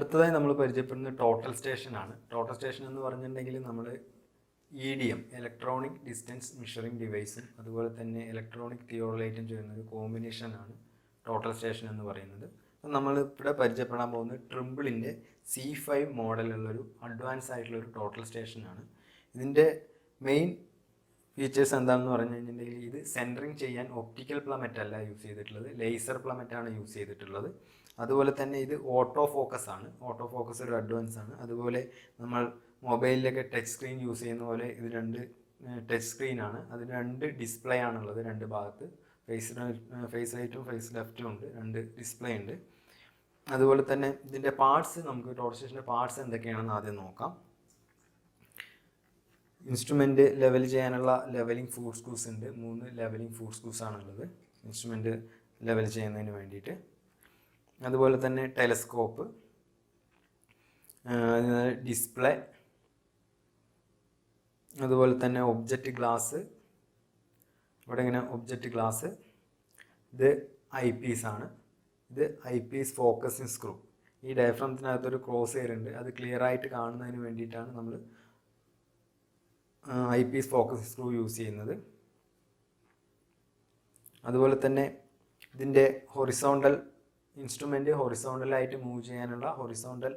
അടുത്തതായി നമ്മൾ പരിചയപ്പെടുന്നത് ടോട്ടൽ സ്റ്റേഷനാണ്. ടോട്ടൽ സ്റ്റേഷൻ എന്ന് പറഞ്ഞിട്ടുണ്ടെങ്കിൽ നമ്മൾ EDM ഇലക്ട്രോണിക് ഡിസ്റ്റൻസ് മെഷറിംഗ് ഡിവൈസും അതുപോലെ തന്നെ ഇലക്ട്രോണിക് തിയോഡലൈറ്റും ചെയ്യുന്ന ഒരു കോമ്പിനേഷനാണ് ടോട്ടൽ സ്റ്റേഷൻ എന്ന് പറയുന്നത്. അപ്പം നമ്മൾ ഇവിടെ പരിചയപ്പെടാൻ പോകുന്നത് ട്രിമ്പിളിൻ്റെ C5 മോഡലുള്ളൊരു അഡ്വാൻസ് ആയിട്ടുള്ളൊരു ടോട്ടൽ സ്റ്റേഷനാണ്. ഇതിൻ്റെ മെയിൻ ഫീച്ചേഴ്സ് എന്താണെന്ന് പറഞ്ഞു കഴിഞ്ഞിട്ടുണ്ടെങ്കിൽ ഇത് സെൻറ്ററിങ് ചെയ്യാൻ ഒപ്റ്റിക്കൽ പ്ലമറ്റ് അല്ല യൂസ് ചെയ്തിട്ടുള്ളത്, ലേസർ പ്ലമറ്റാണ് യൂസ് ചെയ്തിട്ടുള്ളത്. അതുപോലെ തന്നെ ഇത് ഓട്ടോ ഫോക്കസ് ആണ്. ഓട്ടോ ഫോക്കസ് ഒരു അഡ്വാൻസ് ആണ്. അതുപോലെ നമ്മൾ മൊബൈലിലൊക്കെ ടച്ച് സ്ക്രീൻ യൂസ് ചെയ്യുന്ന പോലെ ഇത് രണ്ട് ടച്ച് സ്ക്രീനാണ്. അതിന് രണ്ട് ഡിസ്പ്ലേ ആണുള്ളത്, രണ്ട് ഭാഗത്ത് ഫേസ് റൈറ്റും ഫേസ് ലെഫ്റ്റും ഉണ്ട്, രണ്ട് ഡിസ്പ്ലേ ഉണ്ട്. അതുപോലെ തന്നെ ഇതിൻ്റെ പാർട്സ്, നമുക്ക് ടോട്ടൽ സ്റ്റേഷൻ്റെ പാർട്സ് എന്തൊക്കെയാണെന്ന് ആദ്യം നോക്കാം. ഇൻസ്ട്രുമെൻറ്റ് ലെവൽ ചെയ്യാനുള്ള ലെവലിംഗ് ഫുഡ് സ്ക്രൂസ് ഉണ്ട്. 3 ലെവലിംഗ് ഫുഡ് സ്ക്രൂസ് ആണുള്ളത് ഇൻസ്ട്രുമെൻറ്റ് ലെവൽ ചെയ്യുന്നതിന് വേണ്ടിയിട്ട്. അതുപോലെ തന്നെ ടെലസ്കോപ്പ്, ഡിസ്പ്ലേ, അതുപോലെ തന്നെ ഒബ്ജക്റ്റ് ഗ്ലാസ്. ഇവിടെ ഇങ്ങനെ ഒബ്ജക്റ്റ് ഗ്ലാസ്. ഇത് ഐ പീസ് ആണ്. ഇത് ഐ പീസ് ഫോക്കസിങ് സ്ക്രൂ. ഈ ഡയഫ്രംസിനകത്തൊരു ക്രോസ് ഹെയർ ഉണ്ട്, അത് ക്ലിയർ ആയിട്ട് കാണുന്നതിന് വേണ്ടിയിട്ടാണ് നമ്മൾ eyepiece focusing screw use ചെയ്യുന്നത്. അതുപോലെ തന്നെ ഇതിൻ്റെ ഇൻസ്ട്രുമെൻറ്റ് ഹൊറിസോണ്ടലായിട്ട് മൂവ് ചെയ്യാനുള്ള ഹൊറിസോണ്ടൽ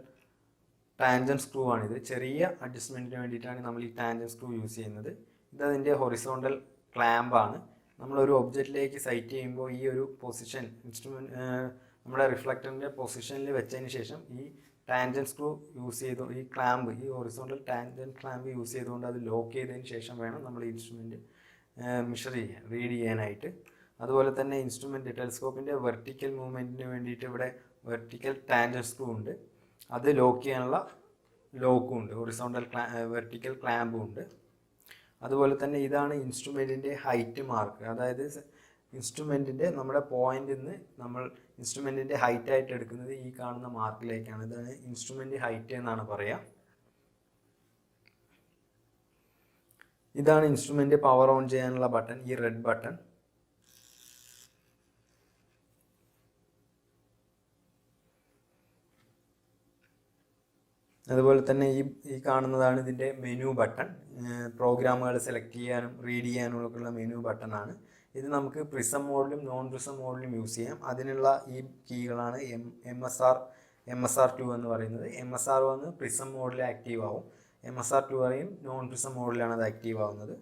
ടാൻജൻറ്റ് സ്ക്രൂ ആണിത്. ചെറിയ അഡ്ജസ്റ്റ്മെൻറ്റിന് വേണ്ടിയിട്ടാണ് നമ്മൾ ഈ ടാൻജൻറ്റ് സ്ക്രൂ യൂസ് ചെയ്യുന്നത്. ഇതതിൻ്റെ ഹൊറിസോണ്ടൽ ക്ലാമ്പാണ്. നമ്മളൊരു ഒബ്ജക്റ്റിലേക്ക് സൈറ്റ് ചെയ്യുമ്പോൾ ഈ ഒരു പൊസിഷൻ നമ്മുടെ റിഫ്ലക്ടറിൻ്റെ പൊസിഷനിൽ വെച്ചതിന് ശേഷം ഈ ടാൻജൻറ്റ് സ്ക്രൂ യൂസ് ചെയ്ത് ഈ ക്ലാമ്പ്, ഈ ഹൊറിസോണ്ടൽ ടാൻജൻറ്റ് ക്ലാമ്പ് യൂസ് ചെയ്തുകൊണ്ട് അത് ലോക്ക് ചെയ്തതിന് ശേഷം വേണം നമ്മൾ ഇൻസ്ട്രുമെൻറ്റ് മെഷർ ചെയ്യാൻ, റീഡ് ചെയ്യാനായിട്ട്. അതുപോലെ തന്നെ ഇൻസ്ട്രുമെൻറ്റ് ടെലിസ്കോപ്പിൻ്റെ വെർട്ടിക്കൽ മൂവ്മെൻറ്റിന് വേണ്ടിയിട്ട് ഇവിടെ വെർട്ടിക്കൽ ടാൻജൻറ്റ് സ്ക്രൂ ഉണ്ട്, അത് ലോക്ക് ചെയ്യാനുള്ള ലോക്കും ഉണ്ട്, ഹൊറിസോണ്ടൽ വെർട്ടിക്കൽ ക്ലാമ്പും ഉണ്ട്. അതുപോലെ തന്നെ ഇതാണ് ഇൻസ്ട്രുമെൻറ്റിൻ്റെ ഹൈറ്റ് മാർക്ക്. അതായത് ഇൻസ്ട്രുമെൻറ്റിൻ്റെ നമ്മുടെ പോയിന്റിൽ നിന്ന് നമ്മൾ ഇൻസ്ട്രുമെൻറ്റിൻ്റെ ഹൈറ്റായിട്ട് എടുക്കുന്നത് ഈ കാണുന്ന മാർക്കിലേക്കാണ്. ഇതാണ് ഇൻസ്ട്രുമെൻറ്റ് ഹൈറ്റ് എന്നാണ് പറയുക. ഇതാണ് ഇൻസ്ട്രുമെൻറ്റ് പവർ ഓൺ ചെയ്യാനുള്ള ബട്ടൺ, ഈ റെഡ് ബട്ടൺ. അതുപോലെ തന്നെ ഈ കാണുന്നതാണ് ഇതിൻ്റെ മെനു ബട്ടൺ. പ്രോഗ്രാമുകൾ സെലക്ട് ചെയ്യാനും റീഡ് ചെയ്യാനുമൊക്കെയുള്ള മെനു ബട്ടണാണ്. ഇത് നമുക്ക് പ്രിസം മോഡിലും നോൺ പ്രിസം മോഡിലും യൂസ് ചെയ്യാം. അതിനുള്ള ഈ കീകളാണ് MSR2 എന്ന് പറയുന്നത്. MSR1 പ്രിസം മോഡിൽ ആക്റ്റീവ് ആവും, MSR2 പറയും നോൺ പ്രിസം മോഡിലാണ് അത് ആക്റ്റീവ് ആവുന്നത്.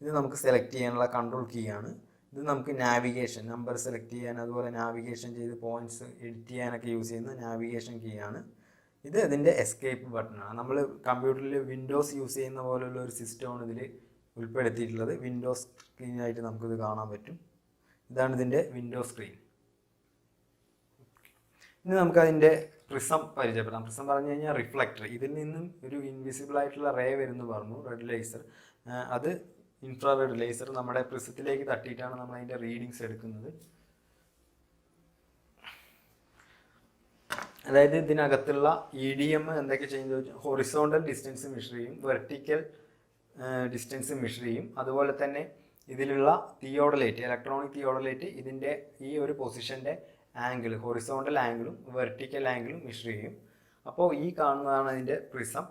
ഇത് നമുക്ക് സെലക്ട് ചെയ്യാനുള്ള കൺട്രോൾ കീ ആണ്. ഇത് നമുക്ക് നാവിഗേഷൻ, നമ്പർ സെലക്ട് ചെയ്യാൻ അതുപോലെ നാവിഗേഷൻ ചെയ്ത് പോയിൻറ്റ്സ് എഡിറ്റ് ചെയ്യാനൊക്കെ യൂസ് ചെയ്യുന്ന നാവിഗേഷൻ കീ ആണ്. ഇത് അതിൻ്റെ എസ്കേപ്പ് ബട്ടണാണ്. നമ്മൾ കമ്പ്യൂട്ടറിൽ വിൻഡോസ് യൂസ് ചെയ്യുന്ന പോലുള്ള ഒരു സിസ്റ്റമാണ് ഇതിൽ ഉൾപ്പെടുത്തിയിട്ടുള്ളത്. വിൻഡോസ് സ്ക്രീനായിട്ട് നമുക്കിത് കാണാൻ പറ്റും. ഇതാണ് ഇതിൻ്റെ വിൻഡോസ് സ്ക്രീൻ. ഇനി നമുക്കതിൻ്റെ പ്രിസം പരിചയപ്പെടാം. പ്രിസം പറഞ്ഞു കഴിഞ്ഞാൽ റിഫ്ലക്ടർ. ഇതിൽ നിന്നും ഒരു ഇൻവിസിബിൾ ആയിട്ടുള്ള റേ വരുന്നു പറഞ്ഞു, റെഡ് ലേസർ. അത് ഇൻഫ്രാറെഡ് ലേസർ നമ്മുടെ പ്രിസത്തിലേക്ക് തട്ടിയിട്ടാണ് നമ്മൾ അതിൻ്റെ റീഡിങ്സ് എടുക്കുന്നത്. അതായത് ഇതിനകത്തുള്ള EDM എന്തൊക്കെ ചെയ്യുന്നത്, ഹൊറിസോണ്ടൽ ഡിസ്റ്റൻസ് മെഷർ ചെയ്യും, വെർട്ടിക്കൽ ഡിസ്റ്റൻസ് മെഷർ ചെയ്യും. അതുപോലെ തന്നെ ഇതിലുള്ള തിയോഡലൈറ്റ്, ഇലക്ട്രോണിക് തിയോഡലൈറ്റ് ഇതിൻ്റെ ഈ ഒരു പൊസിഷൻ്റെ ആംഗിൾ, ഹൊറിസോണ്ടൽ ആംഗിളും വെർട്ടിക്കൽ ആംഗിളും മെഷർ ചെയ്യും. അപ്പോൾ ഈ കാണുന്നതാണ് അതിൻ്റെ പ്രിസം.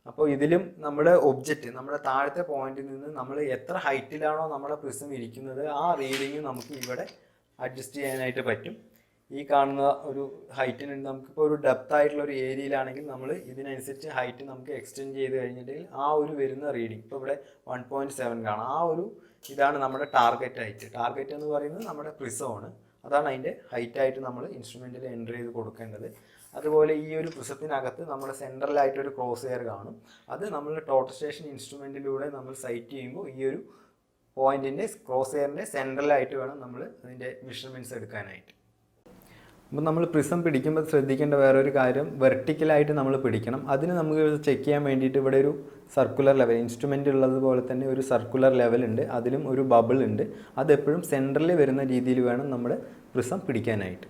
അപ്പോൾ ഇതിലും നമ്മുടെ ഒബ്ജക്റ്റ്, നമ്മുടെ താഴത്തെ പോയിന്റിൽ നിന്ന് നമ്മൾ എത്ര ഹൈറ്റിലാണോ നമ്മുടെ പ്രിസം ഇരിക്കുന്നത് ആ റീഡിങ് നമുക്ക് ഇവിടെ അഡ്ജസ്റ്റ് ചെയ്യാനായിട്ട് പറ്റും. ഈ കാണുന്ന ഒരു ഹൈറ്റിന് നമുക്കിപ്പോൾ ഒരു ഡെപ്ത് ആയിട്ടുള്ള ഒരു ഏരിയയിലാണെങ്കിൽ നമ്മൾ ഇതിനനുസരിച്ച് ഹൈറ്റ് നമുക്ക് എക്സ്റ്റെൻഡ് ചെയ്ത് കഴിഞ്ഞിട്ടുണ്ടെങ്കിൽ ആ ഒരു വരുന്ന റീഡിങ് ഇപ്പോൾ ഇവിടെ 1.7 കാണാം. ആ ഒരു ഇതാണ് നമ്മുടെ ടാർഗറ്റ് ഹൈറ്റ്. ടാർഗറ്റ് എന്ന് പറയുന്നത് നമ്മുടെ പ്രിസമാണ്. അതാണ് അതിൻ്റെ ഹൈറ്റായിട്ട് നമ്മൾ ഇൻസ്ട്രുമെൻറ്റിൽ എൻ്റർ ചെയ്ത് കൊടുക്കേണ്ടത്. അതുപോലെ ഈ ഒരു പ്രിസത്തിനകത്ത് നമ്മുടെ സെൻട്രലായിട്ടൊരു ക്രോസ് ഹെയർ കാണും. അത് നമ്മൾ ടോട്ടൽ സ്റ്റേഷൻ ഇൻസ്ട്രുമെൻറ്റിലൂടെ നമ്മൾ സൈറ്റ് ചെയ്യുമ്പോൾ ഈ ഒരു പോയിൻറ്റിൻ്റെ ക്രോസ് ഹെയറിൻ്റെ സെൻട്രലായിട്ട് വേണം നമ്മൾ അതിൻ്റെ മെഷർമെൻറ്റ്സ് എടുക്കാനായിട്ട്. അപ്പോൾ നമ്മൾ പ്രിസം പിടിക്കുമ്പോൾ ശ്രദ്ധിക്കേണ്ട വേറൊരു കാര്യം, വെർട്ടിക്കലായിട്ട് നമ്മൾ പിടിക്കണം. അതിന് നമുക്ക് ചെക്ക് ചെയ്യാൻ വേണ്ടിയിട്ട് ഇവിടെ ഒരു സർക്കുലർ ലെവൽ, ഇൻസ്ട്രുമെൻ്റ് ഉള്ളതുപോലെ തന്നെ ഒരു സർക്കുലർ ലെവൽ ഉണ്ട്, അതിലും ഒരു ബബിൾ ഉണ്ട്. അതെപ്പോഴും സെൻറ്ററിൽ വരുന്ന രീതിയിൽ വേണം നമ്മുടെ പ്രിസം പിടിക്കാനായിട്ട്.